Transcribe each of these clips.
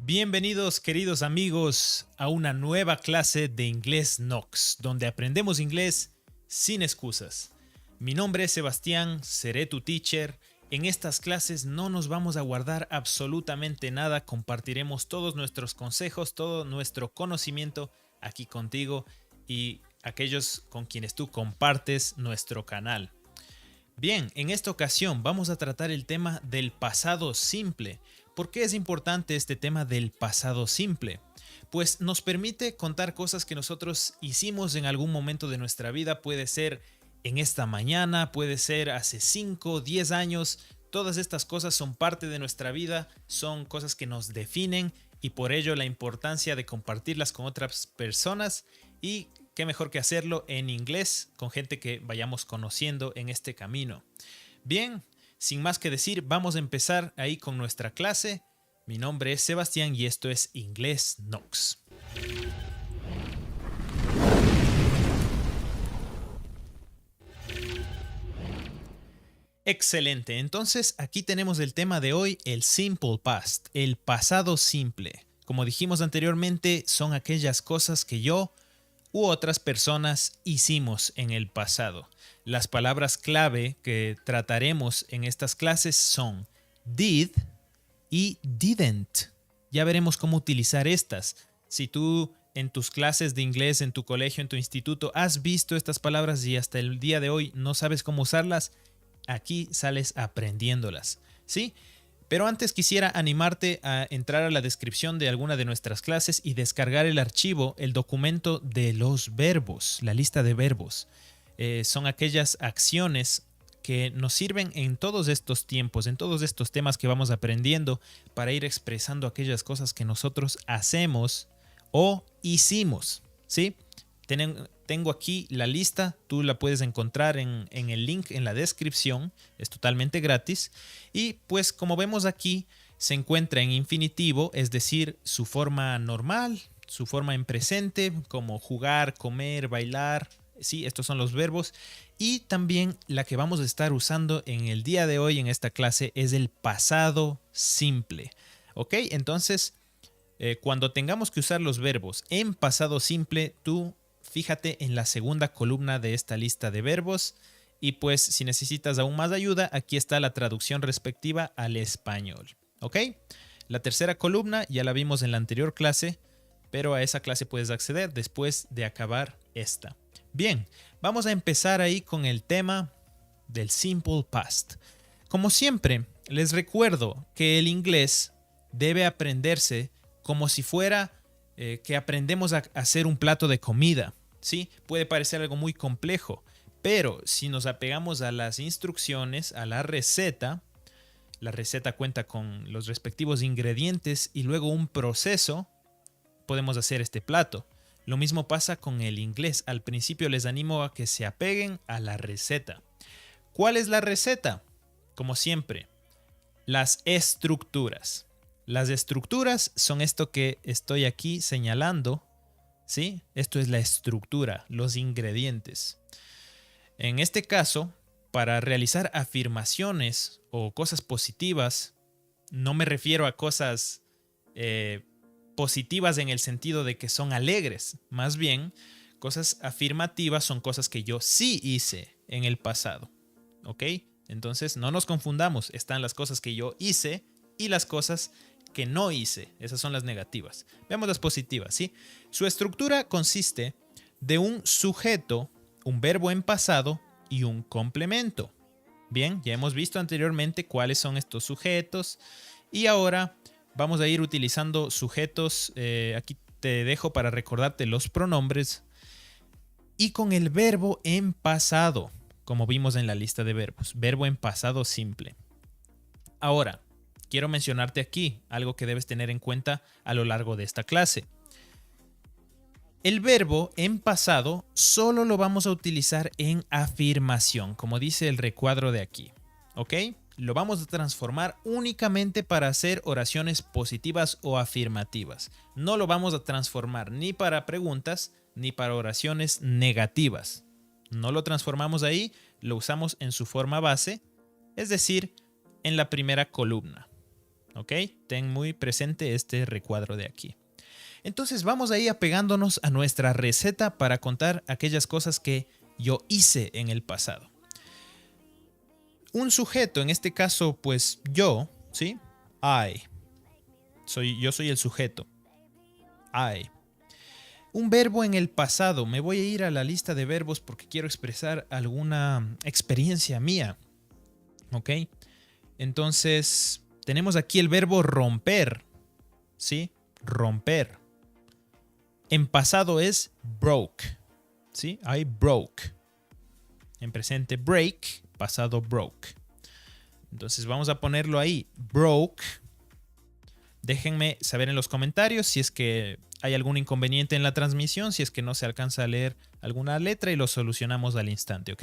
Bienvenidos queridos amigos a una nueva clase de Inglés Knox, donde aprendemos inglés sin excusas. Mi nombre es Sebastián, seré tu teacher. En estas clases no nos vamos a guardar absolutamente nada, compartiremos todos nuestros consejos, todo nuestro conocimiento aquí contigo y aquellos con quienes tú compartes nuestro canal. Bien, en esta ocasión vamos a tratar el tema del pasado simple. ¿Por qué es importante este tema del pasado simple? Pues nos permite contar cosas que nosotros hicimos en algún momento de nuestra vida. Puede ser en esta mañana, puede ser hace 5, 10 años. Todas estas cosas son parte de nuestra vida, son cosas que nos definen y por ello la importancia de compartirlas con otras personas y qué mejor que hacerlo en inglés con gente que vayamos conociendo en este camino. Bien, sin más que decir, vamos a empezar ahí con nuestra clase. Mi nombre es Sebastián y esto es Inglés Knox. Excelente, entonces aquí tenemos el tema de hoy, el simple past, el pasado simple. Como dijimos anteriormente, son aquellas cosas que yo u otras personas hicimos en el pasado. Las palabras clave que trataremos en estas clases son did y didn't. Ya veremos cómo utilizar estas. Si tú en tus clases de inglés, en tu colegio, en tu instituto, has visto estas palabras y hasta el día de hoy no sabes cómo usarlas, aquí sales aprendiéndolas, ¿sí? Pero antes quisiera animarte a entrar a la descripción de alguna de nuestras clases y descargar el archivo, el documento de los verbos, la lista de verbos. Son aquellas acciones que nos sirven en todos estos tiempos, en todos estos temas que vamos aprendiendo para ir expresando aquellas cosas que nosotros hacemos o hicimos, ¿sí? Tengo aquí la lista, tú la puedes encontrar en el link en la descripción, es totalmente gratis. Y pues como vemos aquí, se encuentra en infinitivo, es decir, su forma normal, su forma en presente, como jugar, comer, bailar. Sí, estos son los verbos. Y también la que vamos a estar usando en el día de hoy en esta clase es el pasado simple. ¿Ok? Entonces, cuando tengamos que usar los verbos en pasado simple, tú fíjate en la segunda columna de esta lista de verbos y pues si necesitas aún más ayuda, aquí está la traducción respectiva al español. ¿Ok? La tercera columna ya la vimos en la anterior clase, pero a esa clase puedes acceder después de acabar esta. Bien, vamos a empezar ahí con el tema del simple past. Como siempre, les recuerdo que el inglés debe aprenderse como si fuera que aprendemos a hacer un plato de comida. ¿Sí? Puede parecer algo muy complejo, pero si nos apegamos a las instrucciones, a la receta cuenta con los respectivos ingredientes y luego un proceso, podemos hacer este plato. Lo mismo pasa con el inglés. Al principio les animo a que se apeguen a la receta. ¿Cuál es la receta? Como siempre, las estructuras. Las estructuras son esto que estoy aquí señalando. ¿Sí? Esto es la estructura, los ingredientes. En este caso, para realizar afirmaciones o cosas positivas, no me refiero a cosas positivas en el sentido de que son alegres. Más bien, cosas afirmativas son cosas que yo sí hice en el pasado. ¿Ok? Entonces, no nos confundamos. Están las cosas que yo hice y las cosas que no hice. Esas son las negativas. Veamos las positivas, ¿sí? Su estructura consiste de un sujeto, un verbo en pasado y un complemento. Bien, ya hemos visto anteriormente cuáles son estos sujetos y ahora vamos a ir utilizando sujetos. Aquí te dejo para recordarte los pronombres y con el verbo en pasado, como vimos en la lista de verbos, verbo en pasado simple. Ahora, quiero mencionarte aquí algo que debes tener en cuenta a lo largo de esta clase. El verbo en pasado solo lo vamos a utilizar en afirmación, como dice el recuadro de aquí. ¿Ok? Lo vamos a transformar únicamente para hacer oraciones positivas o afirmativas. No lo vamos a transformar ni para preguntas ni para oraciones negativas. No lo transformamos ahí, lo usamos en su forma base, es decir, en la primera columna. ¿Ok? Ten muy presente este recuadro de aquí. Entonces vamos ahí apegándonos a nuestra receta para contar aquellas cosas que yo hice en el pasado. Un sujeto, en este caso, pues yo, ¿sí? Yo soy el sujeto. I. Un verbo en el pasado. Me voy a ir a la lista de verbos porque quiero expresar alguna experiencia mía. ¿Ok? Entonces, tenemos aquí el verbo romper. ¿Sí? Romper. En pasado es broke. ¿Sí? I broke. En presente break. Pasado broke. Entonces vamos a ponerlo ahí. Broke. Déjenme saber en los comentarios si es que hay algún inconveniente en la transmisión, si es que no se alcanza a leer alguna letra y lo solucionamos al instante, ¿ok?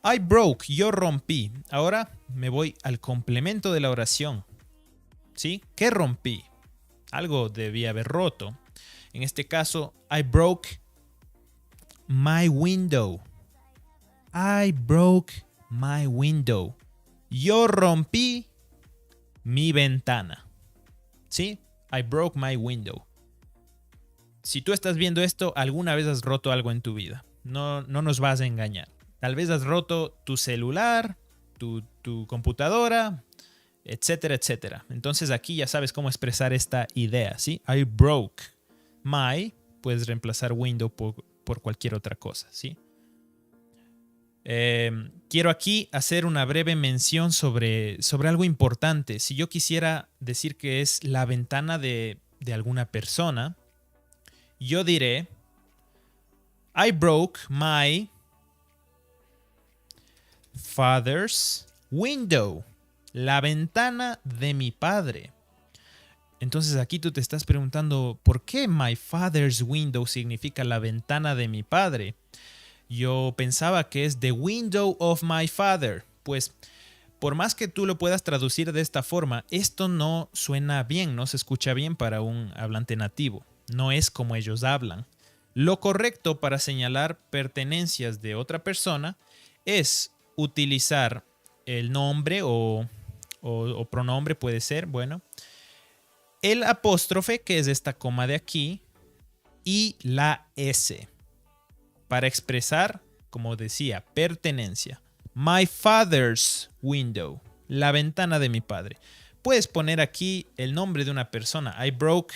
I broke, yo rompí. Ahora me voy al complemento de la oración. ¿Sí? ¿Qué rompí? Algo debía haber roto. En este caso, I broke my window. I broke my window. Yo rompí mi ventana. ¿Sí? I broke my window. Si tú estás viendo esto, alguna vez has roto algo en tu vida. No nos vas a engañar. Tal vez has roto tu celular, tu computadora, etcétera, etcétera. Entonces aquí ya sabes cómo expresar esta idea, ¿sí? I broke my, puedes reemplazar window por cualquier otra cosa, ¿sí? Quiero aquí hacer una breve mención sobre algo importante. Si yo quisiera decir que es la ventana de alguna persona, yo diré I broke my father's window. La ventana de mi padre. Entonces aquí tú te estás preguntando, ¿por qué my father's window significa la ventana de mi padre? Yo pensaba que es the window of my father. Pues por más que tú lo puedas traducir de esta forma, esto no suena bien, no se escucha bien para un hablante nativo. No es como ellos hablan. Lo correcto para señalar pertenencias de otra persona es utilizar el nombre o pronombre, puede ser, bueno, el apóstrofe, que es esta coma de aquí, y la S. Para expresar, como decía, pertenencia. My father's window. La ventana de mi padre. Puedes poner aquí el nombre de una persona. I broke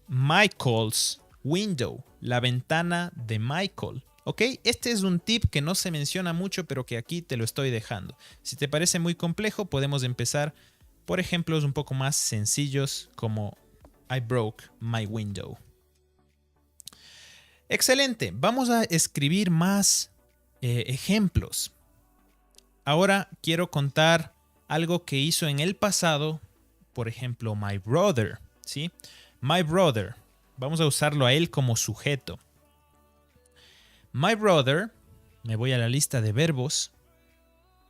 Michael's window. La ventana de Michael. ¿Ok? Este es un tip que no se menciona mucho, pero que aquí te lo estoy dejando. Si te parece muy complejo, podemos empezar por ejemplos un poco más sencillos como I broke my window. Excelente, vamos a escribir más ejemplos. Ahora quiero contar algo que hizo en el pasado, por ejemplo, my brother, ¿sí? My brother, vamos a usarlo a él como sujeto. My brother, me voy a la lista de verbos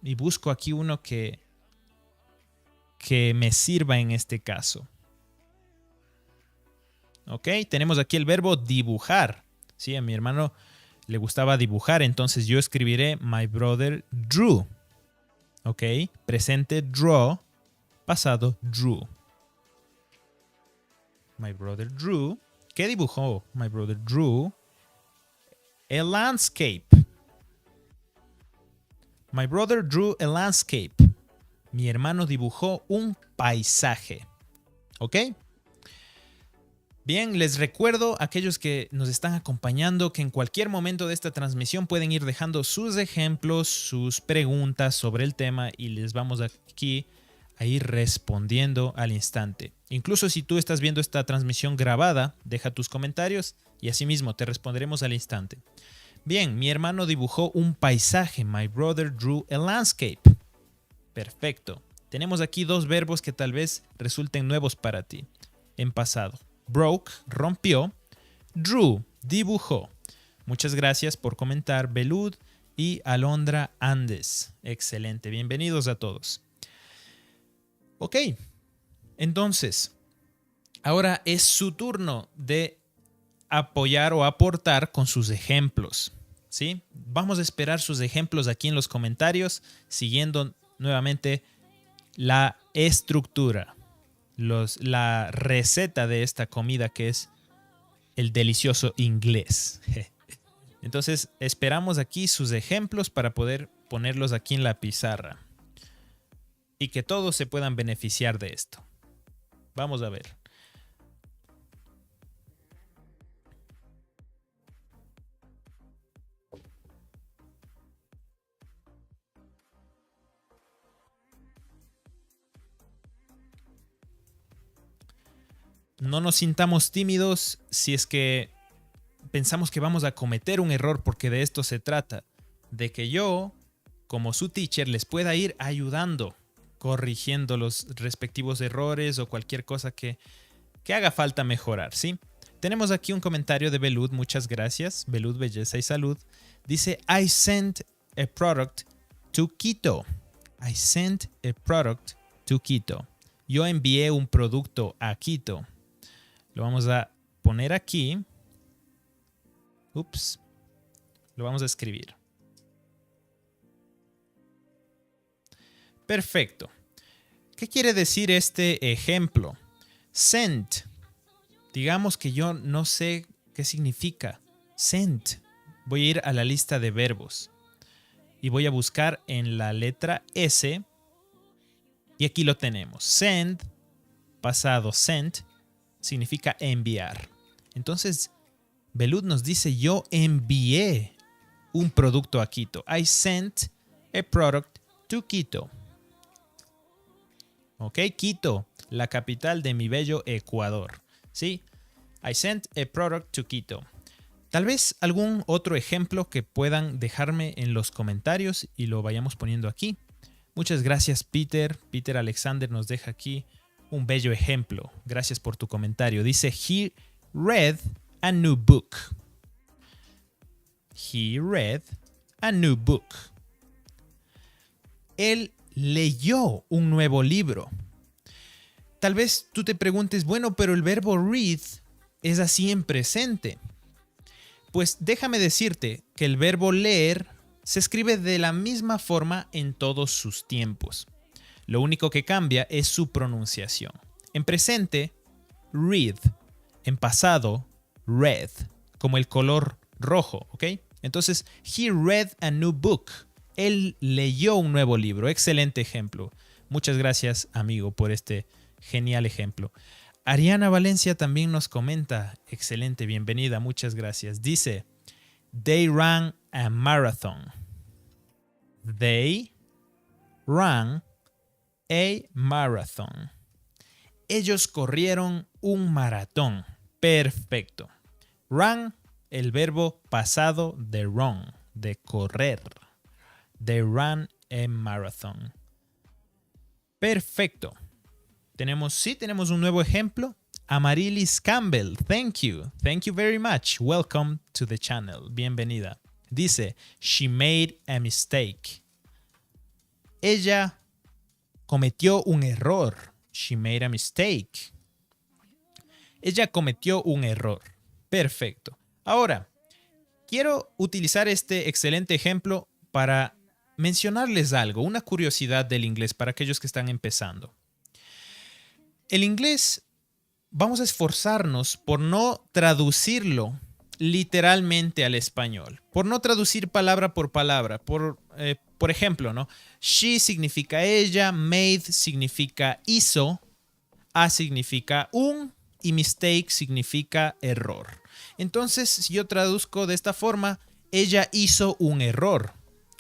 y busco aquí uno que me sirva en este caso. Ok, tenemos aquí el verbo dibujar. Sí, a mi hermano le gustaba dibujar, entonces yo escribiré my brother drew. Ok, presente draw, pasado drew. My brother drew. ¿Qué dibujó? My brother drew a landscape. My brother drew a landscape. Mi hermano dibujó un paisaje. ¿Ok? Bien, les recuerdo a aquellos que nos están acompañando que en cualquier momento de esta transmisión pueden ir dejando sus ejemplos, sus preguntas sobre el tema y les vamos aquí a ir respondiendo al instante. Incluso si tú estás viendo esta transmisión grabada, deja tus comentarios y asimismo te responderemos al instante. Bien, mi hermano dibujó un paisaje. My brother drew a landscape. Perfecto. Tenemos aquí dos verbos que tal vez resulten nuevos para ti. En pasado. Broke, rompió. Drew, dibujó. Muchas gracias por comentar, Belud y Alondra Andes. Excelente, bienvenidos a todos. Ok, entonces, ahora es su turno de apoyar o aportar con sus ejemplos. ¿Sí? Vamos a esperar sus ejemplos aquí en los comentarios, siguiendo nuevamente la estructura. la receta de esta comida que es el delicioso inglés. Entonces esperamos aquí sus ejemplos para poder ponerlos aquí en la pizarra y que todos se puedan beneficiar de esto. Vamos a ver. No nos sintamos tímidos si es que pensamos que vamos a cometer un error, porque de esto se trata, de que yo, como su teacher, les pueda ir ayudando, corrigiendo los respectivos errores o cualquier cosa que haga falta mejorar, ¿sí? Tenemos aquí un comentario de Belud, muchas gracias, Belud, belleza y salud. Dice, I sent a product to Quito. I sent a product to Quito. Yo envié un producto a Quito. Lo vamos a poner aquí. Ups. Lo vamos a escribir. Perfecto. ¿Qué quiere decir este ejemplo? Sent. Digamos que yo no sé qué significa. Sent. Voy a ir a la lista de verbos. Y voy a buscar en la letra S. Y aquí lo tenemos. Send, pasado sent, significa enviar. Entonces, Belud nos dice, yo envié un producto a Quito. I sent a product to Quito. Ok, Quito, la capital de mi bello Ecuador. ¿Sí? I sent a product to Quito. Tal vez algún otro ejemplo que puedan dejarme en los comentarios y lo vayamos poniendo aquí. Muchas gracias, Peter. Peter Alexander nos deja aquí un bello ejemplo. Gracias por tu comentario. Dice, he read a new book. He read a new book. Él leyó un nuevo libro. Tal vez tú te preguntes, bueno, pero el verbo read es así en presente. Pues déjame decirte que el verbo leer se escribe de la misma forma en todos sus tiempos. Lo único que cambia es su pronunciación. En presente, read. En pasado, red. Como el color rojo, ¿ok? Entonces, he read a new book. Él leyó un nuevo libro. Excelente ejemplo. Muchas gracias, amigo, por este genial ejemplo. Ariana Valencia también nos comenta. Excelente, bienvenida, muchas gracias. Dice, they ran a marathon. They ran a marathon. Ellos corrieron un maratón. Perfecto. Run, el verbo pasado de run, de correr. They ran a marathon. Perfecto. Tenemos un nuevo ejemplo. Amarilis Campbell, thank you. Thank you very much. Welcome to the channel. Bienvenida. Dice, she made a mistake. Ella cometió un error. She made a mistake. Ella cometió un error. Perfecto. Ahora, quiero utilizar este excelente ejemplo para mencionarles algo, una curiosidad del inglés para aquellos que están empezando. El inglés, vamos a esforzarnos por no traducirlo literalmente al español, por no traducir palabra por palabra. Por ejemplo, ¿no? She significa ella, made significa hizo, a significa un y mistake significa error. Entonces, si yo traduzco de esta forma, ella hizo un error.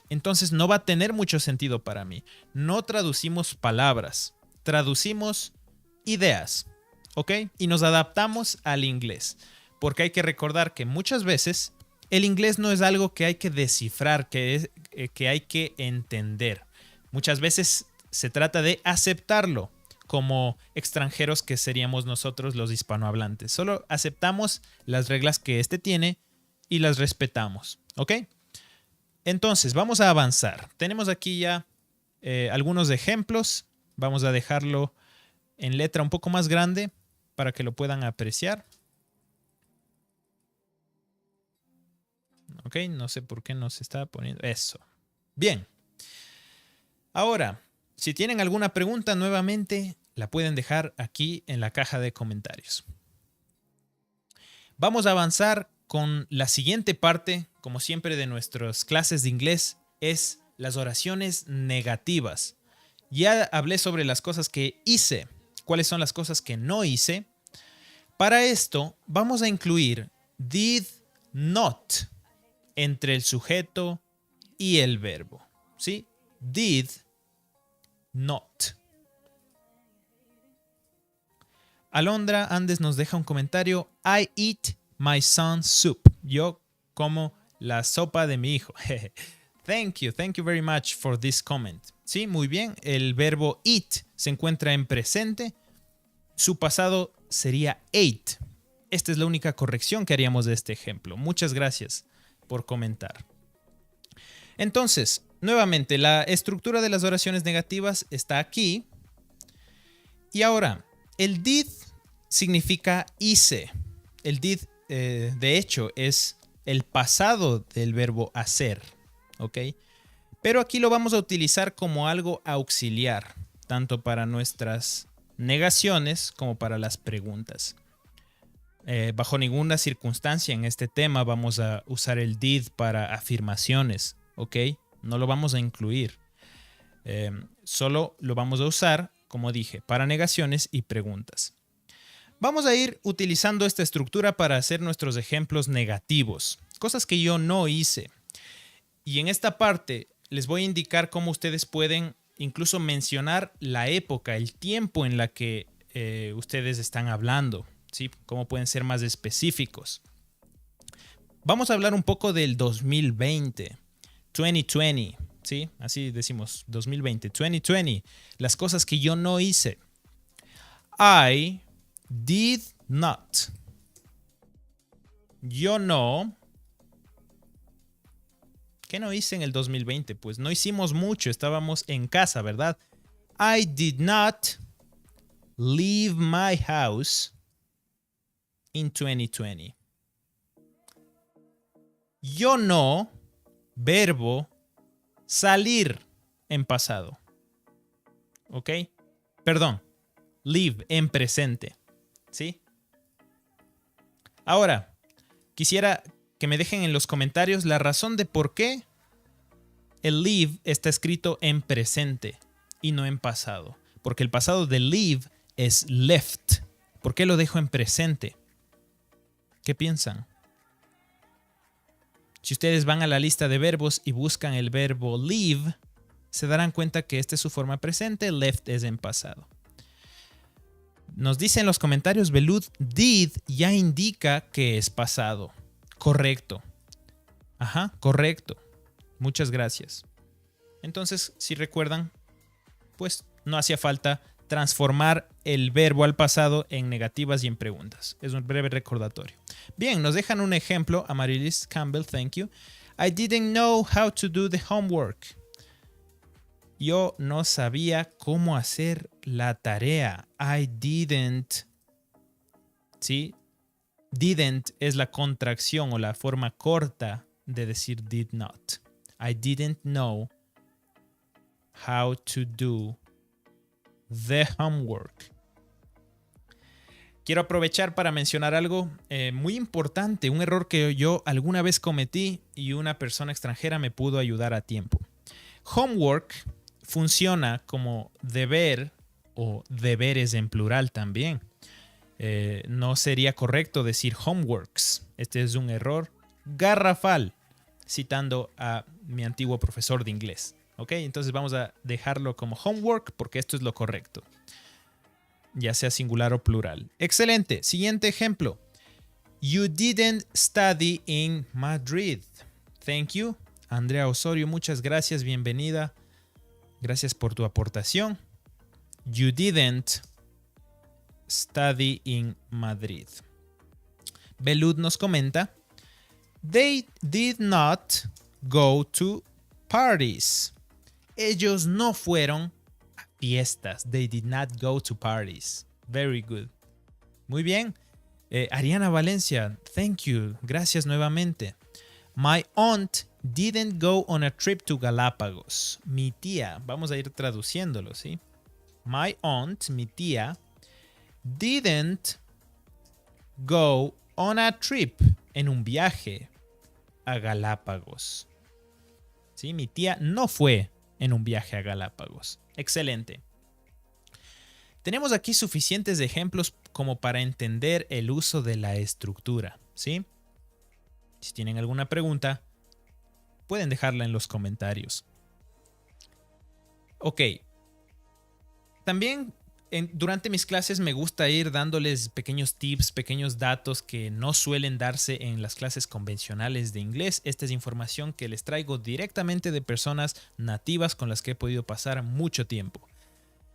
Entonces no va a tener mucho sentido para mí. No traducimos palabras, traducimos ideas, ¿ok? Y nos adaptamos al inglés, porque hay que recordar que muchas veces el inglés no es algo que hay que descifrar, que hay que entender. Muchas veces se trata de aceptarlo como extranjeros que seríamos nosotros los hispanohablantes. Solo aceptamos las reglas que este tiene y las respetamos, ¿ok? Entonces, vamos a avanzar. Tenemos aquí ya algunos ejemplos. Vamos a dejarlo en letra un poco más grande para que lo puedan apreciar. Ok, no sé por qué nos está poniendo eso. Bien. Ahora, si tienen alguna pregunta, nuevamente la pueden dejar aquí en la caja de comentarios. Vamos a avanzar con la siguiente parte, como siempre, de nuestras clases de inglés, es las oraciones negativas. Ya hablé sobre las cosas que hice, cuáles son las cosas que no hice. Para esto vamos a incluir did not entre el sujeto y el verbo. ¿Sí? Did not. Alondra Andes nos deja un comentario. I eat my son's soup. Yo como la sopa de mi hijo. Thank you very much for this comment. Sí, muy bien. El verbo eat se encuentra en presente. Su pasado sería ate. Esta es la única corrección que haríamos de este ejemplo. Muchas gracias por comentar. Entonces, nuevamente, la estructura de las oraciones negativas está aquí. Y ahora, el did significa hice. El did, de hecho, es el pasado del verbo hacer. ¿Ok? Pero aquí lo vamos a utilizar como algo auxiliar, tanto para nuestras negaciones como para las preguntas. Bajo ninguna circunstancia en este tema vamos a usar el did para afirmaciones. ¿Ok? No lo vamos a incluir. Solo lo vamos a usar, como dije, para negaciones y preguntas. Vamos a ir utilizando esta estructura para hacer nuestros ejemplos negativos, cosas que yo no hice. Y en esta parte les voy a indicar cómo ustedes pueden incluso mencionar la época, el tiempo en la que ustedes están hablando, ¿sí? Cómo pueden ser más específicos. Vamos a hablar un poco del 2020, 2020, ¿sí? Así decimos, 2020, 2020. Las cosas que yo no hice. I did not. Yo no. ¿Qué no hice en el 2020? Pues no hicimos mucho, estábamos en casa, ¿verdad? I did not leave my house in 2020. Yo no, verbo, salir en pasado. ¿Ok? Perdón, leave en presente. ¿Sí? Ahora, quisiera que me dejen en los comentarios la razón de por qué el leave está escrito en presente y no en pasado. Porque el pasado de leave es left. ¿Por qué lo dejo en presente? ¿Qué piensan? Si ustedes van a la lista de verbos y buscan el verbo leave, se darán cuenta que esta es su forma presente, left es en pasado. Nos dice en los comentarios, Belud, did ya indica que es pasado. Correcto. Ajá, correcto. Muchas gracias. Entonces, si recuerdan, pues no hacía falta transformar el verbo al pasado en negativas y en preguntas. Es un breve recordatorio. Bien, nos dejan un ejemplo. Amarilis Campbell, thank you. I didn't know how to do the homework. Yo no sabía cómo hacer la tarea. I didn't. ¿Sí? Didn't es la contracción o la forma corta de decir did not. I didn't know how to do the homework. Quiero aprovechar para mencionar algo muy importante, un error que yo alguna vez cometí y una persona extranjera me pudo ayudar a tiempo. Homework funciona como deber o deberes en plural también. No sería correcto decir homeworks. Este es un error garrafal, citando a mi antiguo profesor de inglés. ¿Ok? Entonces vamos a dejarlo como homework porque esto es lo correcto, ya sea singular o plural. Excelente. Siguiente ejemplo. You didn't study in Madrid. Thank you. Andrea Osorio, muchas gracias. Bienvenida. Gracias por tu aportación. You didn't study in Madrid. Belud nos comenta. They did not go to parties. Ellos no fueron a fiestas. They did not go to parties. Very good. Muy bien. Ariana Valencia, thank you. Gracias nuevamente. My aunt didn't go on a trip to Galápagos. Mi tía, vamos a ir traduciéndolo, ¿sí? My aunt, mi tía, didn't go on a trip, en un viaje a Galápagos. ¿Sí? Mi tía no fue en un viaje a Galápagos. Excelente. Tenemos aquí suficientes ejemplos como para entender el uso de la estructura, ¿sí? Si tienen alguna pregunta, pueden dejarla en los comentarios. Ok. También durante mis clases me gusta ir dándoles pequeños tips, pequeños datos que no suelen darse en las clases convencionales de inglés. Esta es información que les traigo directamente de personas nativas con las que he podido pasar mucho tiempo.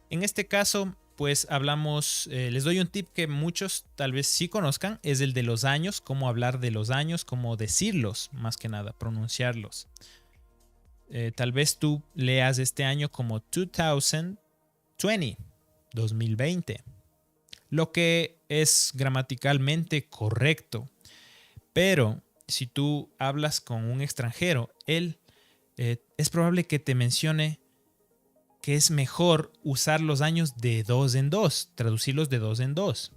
En este caso, pues hablamos, les doy un tip que muchos tal vez sí conozcan, es el de los años, cómo hablar de los años, cómo decirlos, más que nada, pronunciarlos. Tal vez tú leas este año como 2020, 2020, lo que es gramaticalmente correcto. Pero si tú hablas con un extranjero, él es probable que te mencione que es mejor usar los años de dos en dos, traducirlos de dos en dos.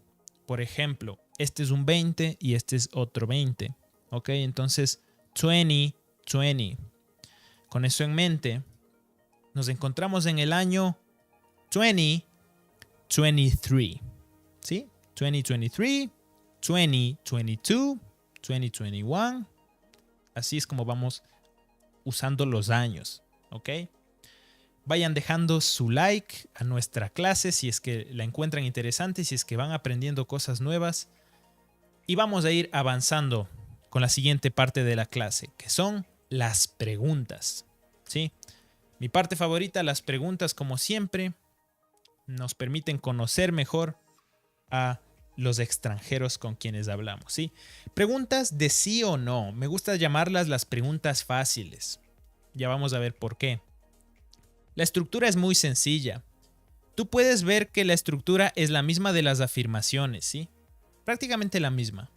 Por ejemplo, este es un 20 y este es otro 20. ¿Ok? Entonces, 2020. Con eso en mente, nos encontramos en el año 2023. ¿Sí? 2023, 2022, 2021. Así es como vamos usando los años. ¿Ok? Vayan dejando su like a nuestra clase si es que la encuentran interesante, si es que van aprendiendo cosas nuevas. Y vamos a ir avanzando con la siguiente parte de la clase, que son las preguntas. ¿Sí? Mi parte favorita, las preguntas, como siempre, nos permiten conocer mejor a los extranjeros con quienes hablamos. ¿Sí? Preguntas de sí o no. Me gusta llamarlas las preguntas fáciles. Ya vamos a ver por qué. La estructura es muy sencilla. Tú puedes ver que la estructura es la misma de las afirmaciones, ¿sí? Prácticamente la misma.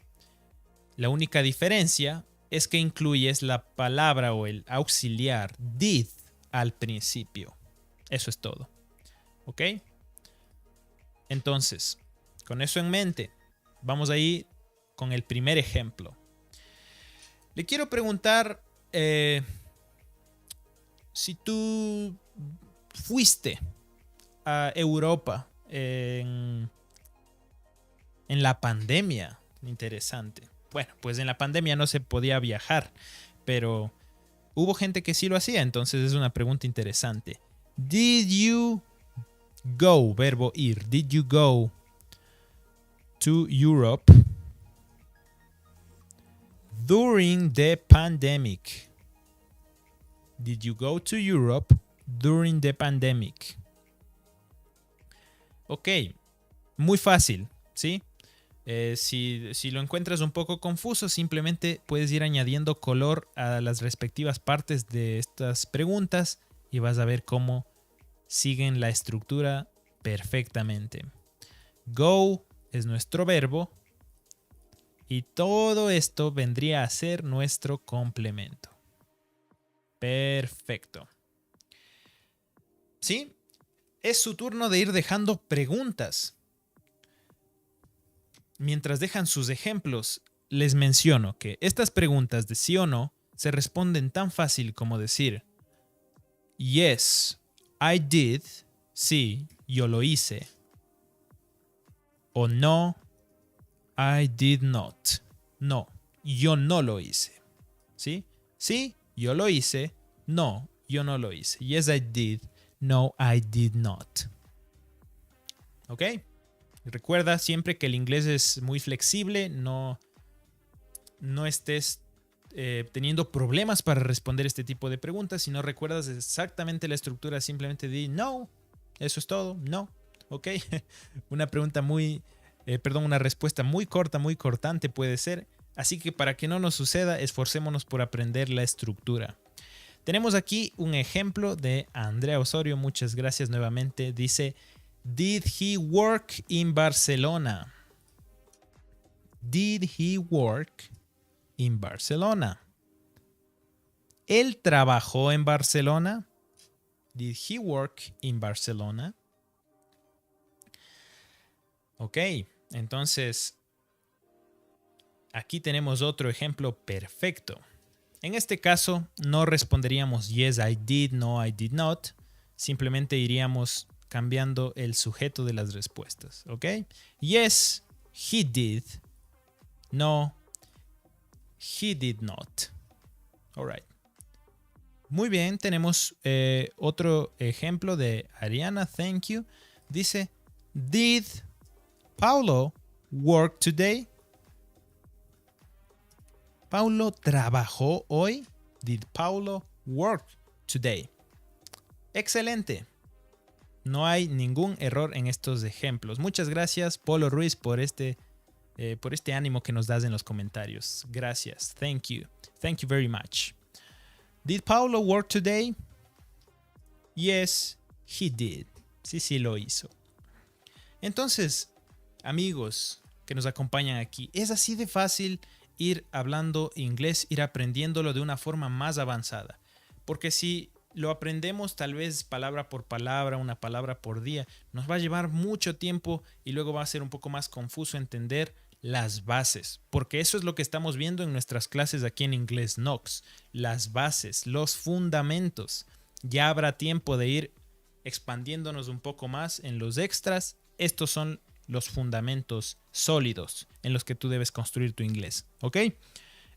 La única diferencia es que incluyes la palabra o el auxiliar did al principio. Eso es todo. ¿Ok? Entonces, con eso en mente, vamos a ir con el primer ejemplo. Le quiero preguntar si tú fuiste a Europa en la pandemia. Interesante. Bueno, pues en la pandemia no se podía viajar, pero hubo gente que sí lo hacía, entonces es una pregunta interesante. Did you go, verbo ir, did you go to Europe during the pandemic? Did you go to Europe during the pandemic? Ok, muy fácil, ¿sí? Si lo encuentras un poco confuso, simplemente puedes ir añadiendo color a las respectivas partes de estas preguntas y vas a ver cómo siguen la estructura perfectamente. Go es nuestro verbo y todo esto vendría a ser nuestro complemento. Perfecto. ¿Sí? Es su turno de ir dejando preguntas. Mientras dejan sus ejemplos, les menciono que estas preguntas de sí o no se responden tan fácil como decir Yes, I did. Sí, yo lo hice. O no, I did not. No, yo no lo hice. ¿Sí? Sí, yo lo hice. No, yo no lo hice. Yes, I did. No, I did not. ¿Ok? Recuerda siempre que el inglés es muy flexible. No estés teniendo problemas para responder este tipo de preguntas. Si no recuerdas exactamente la estructura, simplemente di no. Eso es todo. No. ¿Ok? Una respuesta muy corta, muy cortante puede ser. Así que para que no nos suceda, esforcémonos por aprender la estructura. Tenemos aquí un ejemplo de Andrea Osorio. Muchas gracias nuevamente. Dice, Did he work in Barcelona? Did he work in Barcelona? ¿Él trabajó en Barcelona? Did he work in Barcelona? Ok, entonces aquí tenemos otro ejemplo perfecto. En este caso no responderíamos yes, I did, no, I did not. Simplemente iríamos cambiando el sujeto de las respuestas. ¿Ok? Yes, he did. No, he did not. All right. Muy bien, tenemos otro ejemplo de Ariana. Thank you. Dice, did Paulo work today? ¿Paulo trabajó hoy? Did Paulo work today? Excelente. No hay ningún error en estos ejemplos. Muchas gracias, Polo Ruiz, por este ánimo que nos das en los comentarios. Gracias. Thank you. Thank you very much. Did Paulo work today? Yes, he did. Sí, lo hizo. Entonces, amigos que nos acompañan aquí, es así de fácil ir hablando inglés, ir aprendiéndolo de una forma más avanzada. Porque si lo aprendemos tal vez palabra por palabra, una palabra por día, nos va a llevar mucho tiempo y luego va a ser un poco más confuso entender las bases. Porque eso es lo que estamos viendo en nuestras clases aquí en Inglés Knox. Las bases, los fundamentos. Ya habrá tiempo de ir expandiéndonos un poco más en los extras. Estos son los fundamentos sólidos en los que tú debes construir tu inglés. ¿Ok?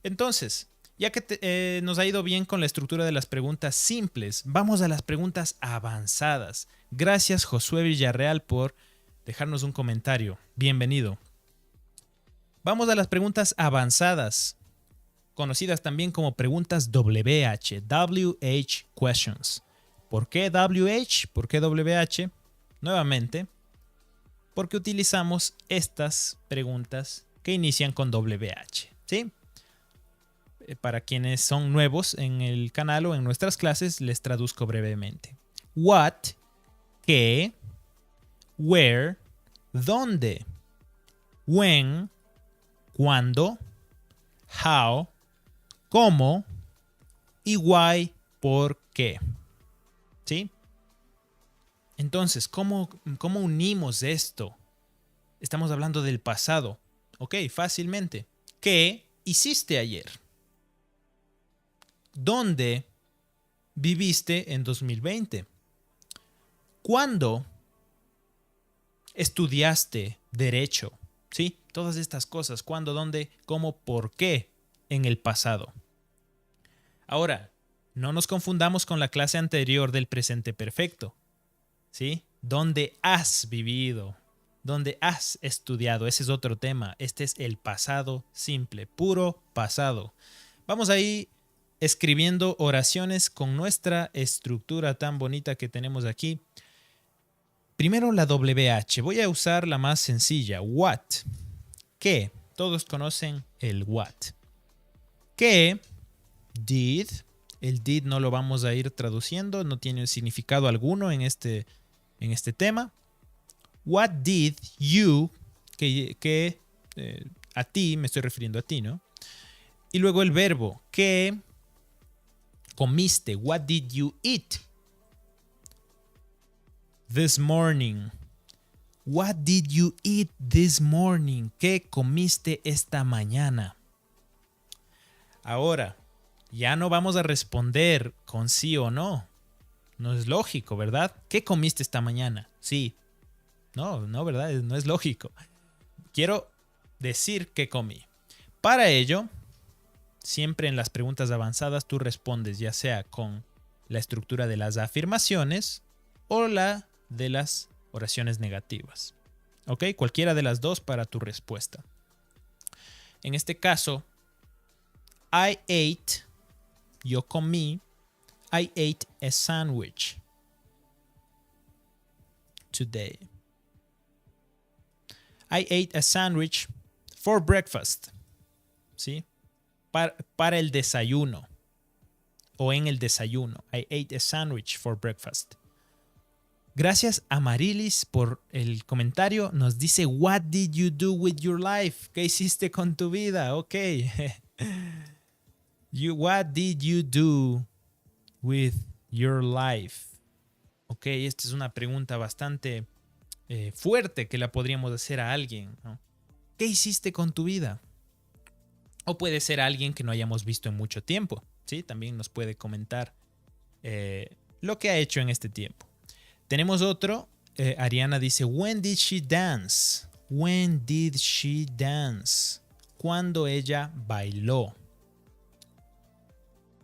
Entonces, ya que nos ha ido bien con la estructura de las preguntas simples, vamos a las preguntas avanzadas. Gracias, Josué Villarreal, por dejarnos un comentario. Bienvenido. Vamos a las preguntas avanzadas, conocidas también como preguntas WH, WH questions. ¿Por qué WH? ¿Por qué WH? Nuevamente, porque utilizamos estas preguntas que inician con WH, ¿sí? Para quienes son nuevos en el canal o en nuestras clases, les traduzco brevemente. What, qué, where, dónde, when, cuándo, how, cómo y why, por qué. ¿Sí? Entonces, ¿cómo unimos esto? Estamos hablando del pasado. Ok, fácilmente. ¿Qué hiciste ayer? ¿Dónde viviste en 2020? ¿Cuándo estudiaste derecho? ¿Sí? Todas estas cosas. ¿Cuándo, dónde, cómo, por qué en el pasado? Ahora, no nos confundamos con la clase anterior del presente perfecto. ¿Sí? ¿Dónde has vivido? ¿Dónde has estudiado? Ese es otro tema. Este es el pasado simple, puro pasado. Vamos a ir escribiendo oraciones con nuestra estructura tan bonita que tenemos aquí. Primero la WH. Voy a usar la más sencilla. What. ¿Qué? Todos conocen el what. ¿Qué? Did. El did no lo vamos a ir traduciendo. No tiene significado alguno en este tema. What did you, que a ti, me estoy refiriendo a ti, ¿no? Y luego el verbo, ¿qué comiste? What did you eat this morning? What did you eat this morning? ¿Qué comiste esta mañana? Ahora, ya no vamos a responder con sí o no. No es lógico, ¿verdad? ¿Qué comiste esta mañana? Sí. No, ¿verdad? No es lógico. Quiero decir qué comí. Para ello, siempre en las preguntas avanzadas tú respondes ya sea con la estructura de las afirmaciones o la de las oraciones negativas. ¿Ok? Cualquiera de las dos para tu respuesta. En este caso, I ate, yo comí, I ate a sandwich today. I ate a sandwich for breakfast. ¿Sí? Para el desayuno. O en el desayuno. I ate a sandwich for breakfast. Gracias a Marilis por el comentario. Nos dice, what did you do with your life? ¿Qué hiciste con tu vida? Ok. What did you do with your life? Ok, esta es una pregunta bastante fuerte que la podríamos hacer a alguien, ¿no? ¿Qué hiciste con tu vida? O puede ser alguien que no hayamos visto en mucho tiempo, ¿sí? También nos puede comentar lo que ha hecho en este tiempo. Tenemos otro. Ariana dice, when did she dance? When did she dance? Cuando ella bailó.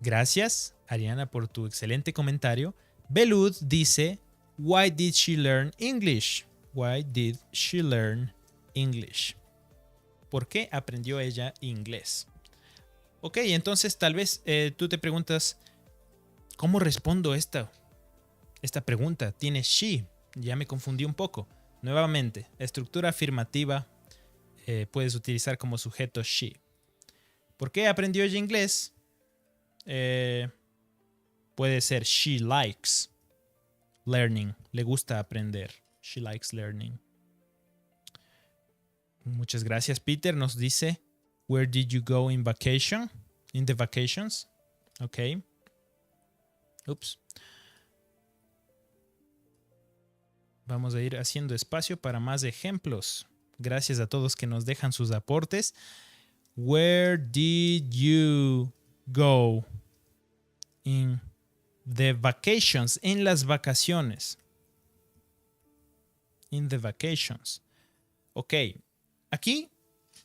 Gracias, Ariana, por tu excelente comentario. Belud dice, why did she learn English? Why did she learn English? ¿Por qué aprendió ella inglés? Ok, entonces tal vez tú te preguntas, ¿cómo respondo esta pregunta? Tiene she, ya me confundí un poco. Nuevamente, estructura afirmativa, puedes utilizar como sujeto she. ¿Por qué aprendió ella inglés? Puede ser she likes learning, le gusta aprender. She likes learning. Muchas gracias, Peter. Nos dice, where did you go in vacation? In the vacations. Ok. Ups. Vamos a ir haciendo espacio para más ejemplos. Gracias a todos que nos dejan sus aportes. Where did you go in the vacations? En las vacaciones. In the vacations. Ok. Aquí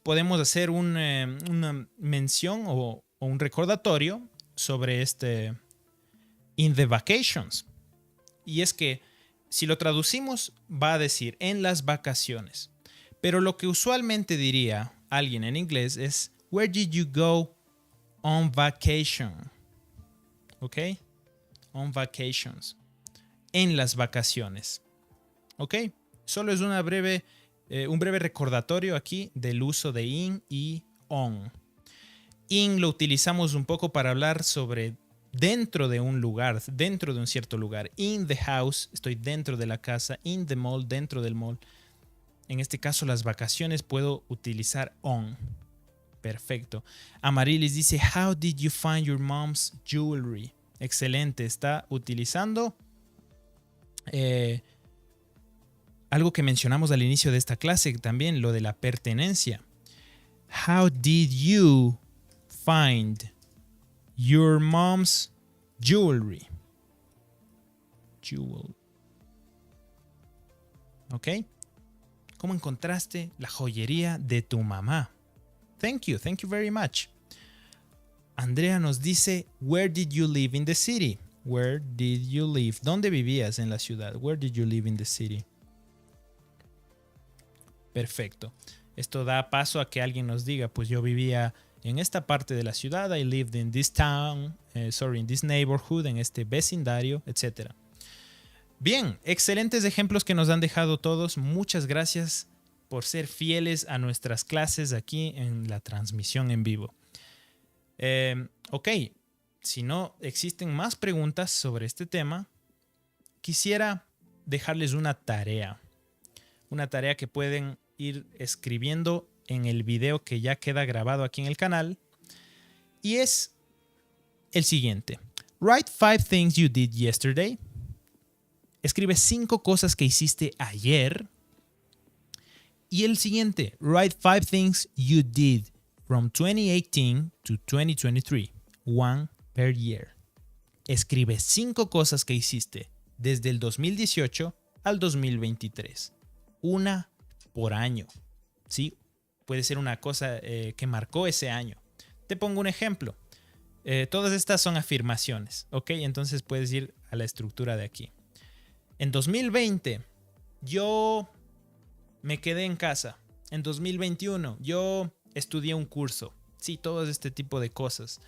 podemos hacer una mención o un recordatorio sobre este in the vacations. Y es que si lo traducimos va a decir en las vacaciones. Pero lo que usualmente diría alguien en inglés es where did you go on vacation? ¿Ok? On vacations. En las vacaciones. ¿Ok? Solo es un breve recordatorio aquí del uso de in y on. In lo utilizamos un poco para hablar sobre dentro de un lugar, dentro de un cierto lugar. In the house, estoy dentro de la casa. In the mall, dentro del mall. En este caso, las vacaciones puedo utilizar on. Perfecto. Amarilis dice, how did you find your mom's jewelry? Excelente. Está utilizando algo que mencionamos al inicio de esta clase también, lo de la pertenencia. How did you find your mom's jewelry? ¿Ok? ¿Cómo encontraste la joyería de tu mamá? Thank you very much. Andrea nos dice, where did you live in the city? Where did you live? ¿Dónde vivías en la ciudad? Where did you live in the city? Perfecto. Esto da paso a que alguien nos diga, pues yo vivía en esta parte de la ciudad, I lived in this town, in this neighborhood, en este vecindario, etc. Bien, excelentes ejemplos que nos han dejado todos. Muchas gracias por ser fieles a nuestras clases aquí en la transmisión en vivo. Ok, si no existen más preguntas sobre este tema, quisiera dejarles una tarea que pueden ir escribiendo en el video que ya queda grabado aquí en el canal, y es el siguiente. Write 5 things you did yesterday. Escribe 5 cosas que hiciste ayer. Y el siguiente, write 5 things you did from 2018 to 2023, one per year. Escribe 5 cosas que hiciste desde el 2018 al 2023. Una por año. ¿Sí? Puede ser una cosa que marcó ese año. Te pongo un ejemplo. Todas estas son afirmaciones. ¿Ok? Entonces puedes ir a la estructura de aquí. En 2020, yo me quedé en casa. En 2021, yo estudié un curso. Sí, todo este tipo de cosas.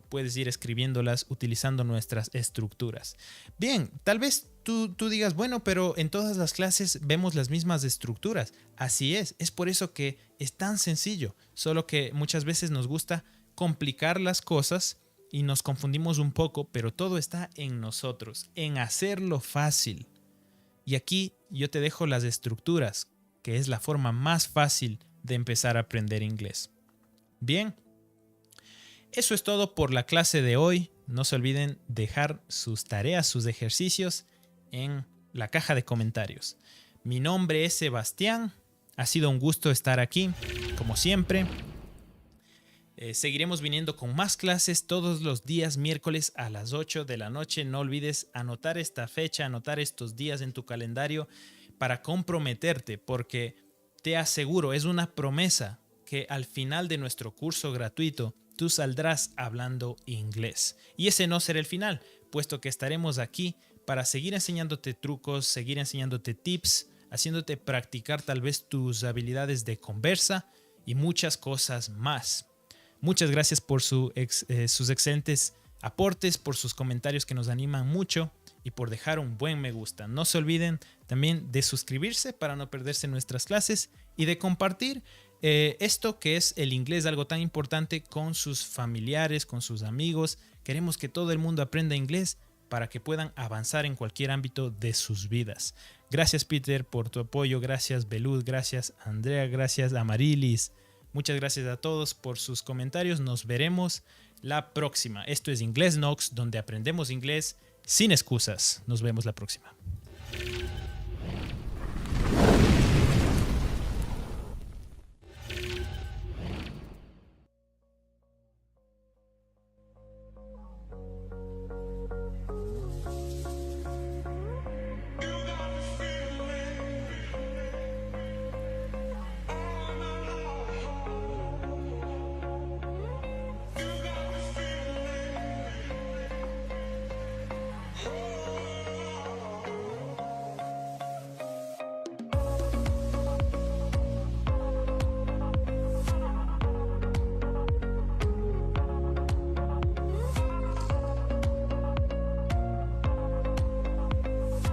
Puedes ir escribiéndolas utilizando nuestras estructuras. Bien, tal vez tú digas, bueno, pero en todas las clases vemos las mismas estructuras. Así es por eso que es tan sencillo. Solo que muchas veces nos gusta complicar las cosas y nos confundimos un poco, pero todo está en nosotros, en hacerlo fácil. Y aquí yo te dejo las estructuras, que es la forma más fácil de empezar a aprender inglés. Bien. Eso es todo por la clase de hoy. No se olviden dejar sus tareas, sus ejercicios en la caja de comentarios. Mi nombre es Sebastián. Ha sido un gusto estar aquí, como siempre. Seguiremos viniendo con más clases todos los días miércoles a las 8 de la noche. No olvides anotar esta fecha, anotar estos días en tu calendario para comprometerte, porque te aseguro, es una promesa que al final de nuestro curso gratuito tú saldrás hablando inglés. Y ese no será el final, puesto que estaremos aquí para seguir enseñándote trucos, seguir enseñándote tips, haciéndote practicar tal vez tus habilidades de conversa y muchas cosas más. Muchas gracias por sus excelentes aportes, por sus comentarios que nos animan mucho y por dejar un buen me gusta. No se olviden también de suscribirse para no perderse nuestras clases y de compartir esto que es el inglés, algo tan importante, con sus familiares, con sus amigos. Queremos que todo el mundo aprenda inglés para que puedan avanzar en cualquier ámbito de sus vidas. Gracias, Peter, por tu apoyo. Gracias, Belud. Gracias, Andrea. Gracias, Amarilis. Muchas gracias a todos por sus comentarios. Nos veremos la próxima. Esto es Inglés Nox, donde aprendemos inglés sin excusas. Nos vemos la próxima.